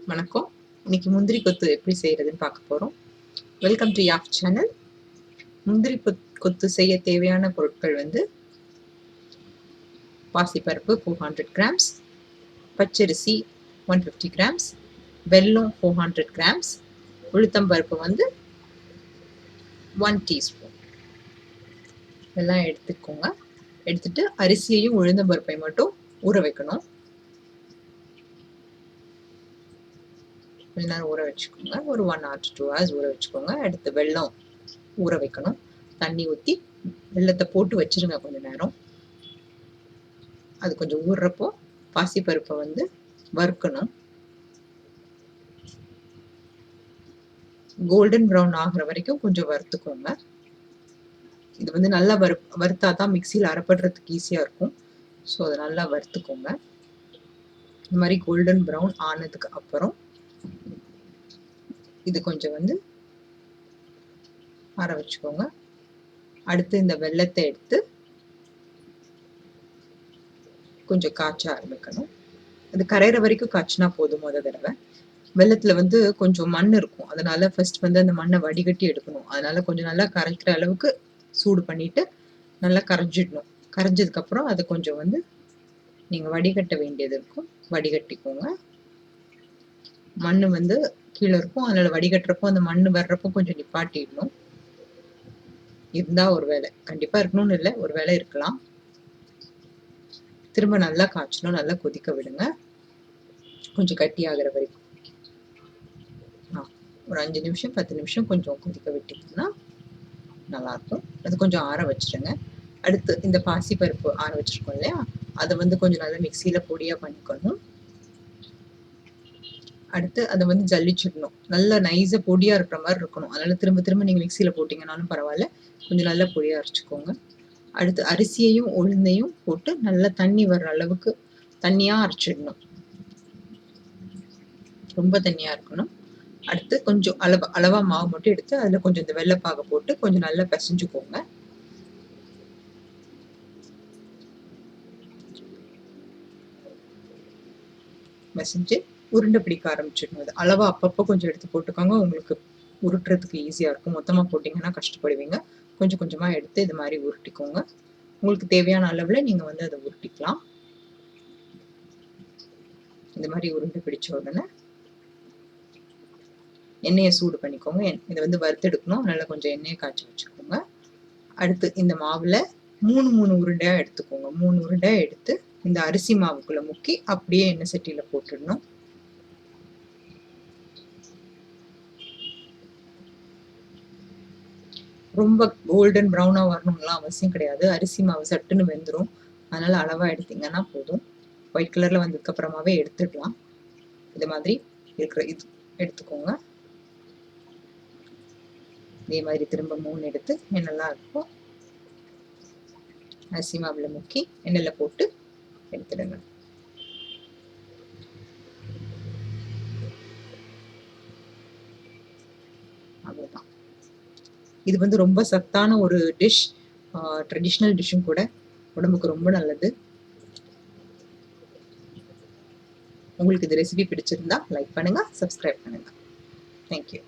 வணக்கம். இன்னைக்கு முந்திரி கொத்து எப்படி செய்யறதுன்னு பார்க்க போறோம். Welcome to YAFT channel. முந்திரி கொத்து செய்ய தேவையான பொருட்கள் வந்து பாசிப்பருப்பு 400 கிராம்ஸ், பச்சரிசி 150 கிராம்ஸ், வெல்லம் 400 கிராம்ஸ், உளுத்தம்பருப்பு வந்து 1 டீஸ்பூன் எல்லாம் எடுத்துக்கோங்க. எடுத்துட்டு அரிசியையும் உளுந்தம்பருப்பை மட்டும் ஊற வைக்கணும். கொஞ்ச நேரம் ஊற வச்சுக்கோங்க. ஒரு 1 hour to 2 hours ஊற வச்சுக்கோங்க. அடுத்து வெல்லம் ஊற வைக்கணும். தண்ணி ஊற்றி வெல்லத்தை போட்டு வச்சிருங்க கொஞ்ச நேரம். அது கொஞ்சம் ஊறுறப்போ பாசிப்பருப்பை வந்து வறுக்கணும். கோல்டன் ப்ரௌன் ஆகுற வரைக்கும் கொஞ்சம் வறுத்துக்கோங்க. இது வந்து நல்லா வறுத்தா தான் மிக்சியில் அரைப்படுறதுக்கு ஈஸியாக இருக்கும். ஸோ அதை நல்லா வறுத்துக்கோங்க. இந்த மாதிரி கோல்டன் ப்ரௌன் ஆனதுக்கு அப்புறம் இது கொஞ்சம் வந்து ஆற வச்சுக்கோங்க. அடுத்து இந்த வெல்லத்தை எடுத்து கொஞ்சம் காய்ச்ச ஆரம்பிக்கணும். அது கரையிற வரைக்கும் காய்ச்சினா போதும். முதல் தடவை வெல்லத்துல வந்து கொஞ்சம் மண் இருக்கும், அதனால ஃபர்ஸ்ட் வந்து அந்த மண்ணை வடிகட்டி எடுக்கணும். அதனால கொஞ்சம் நல்லா கரைக்கிற அளவுக்கு சூடு பண்ணிட்டு நல்லா கரைஞ்சிடணும். கரைஞ்சதுக்கு அப்புறம் அதை கொஞ்சம் வந்து நீங்க வடிகட்ட வேண்டியது இருக்கும். வடிகட்டிக்கோங்க. மண் வந்து கீழே இருக்கும், அதனால வடிகட்டுறப்போ அந்த மண் வர்றப்போ கொஞ்சம் நிப்பாட்டிடணும். இருந்தா ஒரு வேலை, கண்டிப்பா இருக்கணும்னு இல்லை, ஒரு வேலை இருக்கலாம். திரும்ப நல்லா காய்ச்சணும், நல்லா கொதிக்க விடுங்க கொஞ்சம் கட்டி ஆகிற வரைக்கும். ஒரு 5 நிமிஷம் 10 நிமிஷம் கொஞ்சம் கொதிக்க விட்டீங்கன்னா நல்லாயிருக்கும். அது கொஞ்சம் ஆற வச்சுருங்க. அடுத்து இந்த பாசிப்பருப்பு ஆற வச்சுருக்கோம் இல்லையா, அதை வந்து கொஞ்சம் நல்லா மிக்சியில் பொடியாக பண்ணிக்கணும். அடுத்து அதை வந்து ஜல்லிச்சிடணும். நல்லா நைஸாக பொடியாக இருக்கிற மாதிரி இருக்கணும். அதனால் திரும்ப திரும்ப நீங்கள் மிக்சியில் போட்டிங்கனாலும் பரவாயில்ல, கொஞ்சம் நல்லா பொடியாக அரைச்சிக்கோங்க. அடுத்து அரிசியையும் உளுந்தையும் போட்டு நல்லா தண்ணி வர்ற அளவுக்கு தண்ணியாக அரைச்சிடணும். ரொம்ப தண்ணியாக இருக்கணும். அடுத்து கொஞ்சம் அளவா மாவு மட்டும் எடுத்து அதில் கொஞ்சம் இந்த வெள்ளைப்பாகை போட்டு கொஞ்சம் நல்லா பிசைஞ்சுக்கோங்க. பிசைஞ்சு உருண்டை பிடிக்க ஆரம்பிச்சிடணும். அது அளவா அப்பப்போ கொஞ்சம் எடுத்து போட்டுக்கோங்க, உங்களுக்கு உருட்டுறதுக்கு ஈஸியாக இருக்கும். மொத்தமாக போட்டிங்கன்னா கஷ்டப்படுவீங்க. கொஞ்சம் கொஞ்சமாக எடுத்து இது மாதிரி உருட்டிக்கோங்க. உங்களுக்கு தேவையான அளவில் நீங்கள் வந்து அதை உருட்டிக்கலாம். இந்த மாதிரி உருண்டை பிடிச்ச உடனே எண்ணெயை சூடு பண்ணிக்கோங்க. இதை வந்து வறுத்தெடுக்கணும், அதனால கொஞ்சம் எண்ணெயை காய்ச்சி வச்சுக்கோங்க. அடுத்து இந்த மாவில் 3 உருண்டையாக எடுத்துக்கோங்க. 3 உருண்டையாக எடுத்து இந்த அரிசி மாவுக்குள்ளே முக்கி அப்படியே எண்ணெய் சட்டியில் போட்டுடணும். ரொம்ப கோல்டன் ப்ரௌனாக வரணும்லாம் அவசியம் கிடையாது. அரிசி மாவு சட்டுன்னு வெந்துடும், அதனால் அளவாக எடுத்தீங்கன்னா போதும். ஒயிட் கலரில் வந்ததுக்கு அப்புறமாவே எடுத்துக்கலாம். இது மாதிரி இருக்கிற இது எடுத்துக்கோங்க. இதே மாதிரி திரும்ப 3 எடுத்து எண்ணெய்லாம் இருக்கும் அரிசி மாவில் முக்கி எண்ணெயில் போட்டு எடுத்துடுங்க. அவ்வளோதான். இது வந்து ரொம்ப சத்தான ஒரு டிஷ், ட்ரெடிஷ்னல் டிஷ்ஷும் கூட, உடம்புக்கு ரொம்ப நல்லது. உங்களுக்கு இந்த ரெசிபி பிடிச்சிருந்தா லைக் பண்ணுங்க, சப்ஸ்கிரைப் பண்ணுங்க. தேங்க்யூ.